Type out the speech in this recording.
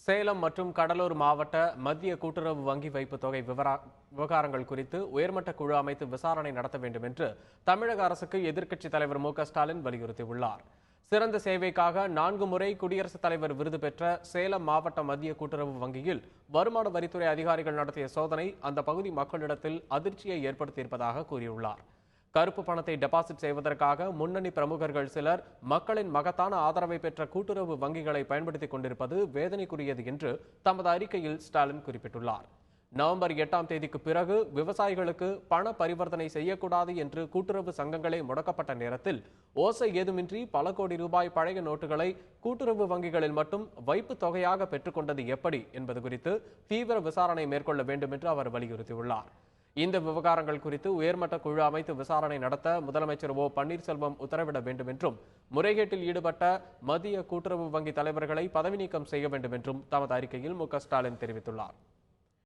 சேலம் மற்றும் கடலூர் மாவட்ட மத்திய கூட்டுறவு வங்கி வைப்பு தொகை விவகாரங்கள் குறித்து உயர்மட்ட குழு அமைத்து விசாரணை நடத்த வேண்டும் என்று தமிழக அரசுக்கு எதிர்க்கட்சித் தலைவர் மு.க.ஸ்டாலின் வலியுறுத்தியுள்ளார். சிறந்த சேவைக்காக 4 முறை குடியரசுத் தலைவர் விருது பெற்ற சேலம் மாவட்ட மத்திய கூட்டுறவு வங்கியில் வருமான வரித்துறை அதிகாரிகள் நடத்திய சோதனை அந்த பகுதி மக்களிடத்தில் அதிர்ச்சியை ஏற்படுத்தியிருப்பதாக கூறியுள்ளார். கருப்பு பணத்தை டெபாசிட் செய்வதற்காக முன்னணி பிரமுகர்கள் சிலர் மக்களின் மகத்தான ஆதரவை பெற்ற கூட்டுறவு வங்கிகளை பயன்படுத்திக் கொண்டிருப்பது வேதனைக்குரியது என்று தமது அறிக்கையில் ஸ்டாலின் குறிப்பிட்டுள்ளார். நவம்பர் 8ஆம் தேதிக்கு பிறகு விவசாயிகளுக்கு பண பரிவர்த்தனை செய்யக்கூடாது என்று கூட்டுறவு சங்கங்களே முடக்கப்பட்ட நேரத்தில் ஓசை ஏதுமின்றி பல கோடி ரூபாய் பழைய நோட்டுகளை கூட்டுறவு வங்கிகளில் மட்டும் வைப்பு தொகையாக பெற்றுக்கொண்டது எப்படி என்பது குறித்து தீவிர விசாரணை மேற்கொள்ள வேண்டும் என்று அவர் வலியுறுத்தியுள்ளார். இந்த விவகாரங்கள் குறித்து உயர்மட்ட குழு அமைத்து விசாரணை நடத்த முதலமைச்சர் ஓ.பன்னீர்செல்வம் உத்தரவிட வேண்டும் என்றும் முறைகேட்டில் ஈடுபட்ட மத்திய கூட்டுறவு வங்கி தலைவர்களை பதவி நீக்கம் செய்ய வேண்டும் என்றும் தமது அறிக்கையில் மு.க.ஸ்டாலின் தெரிவித்துள்ளார்.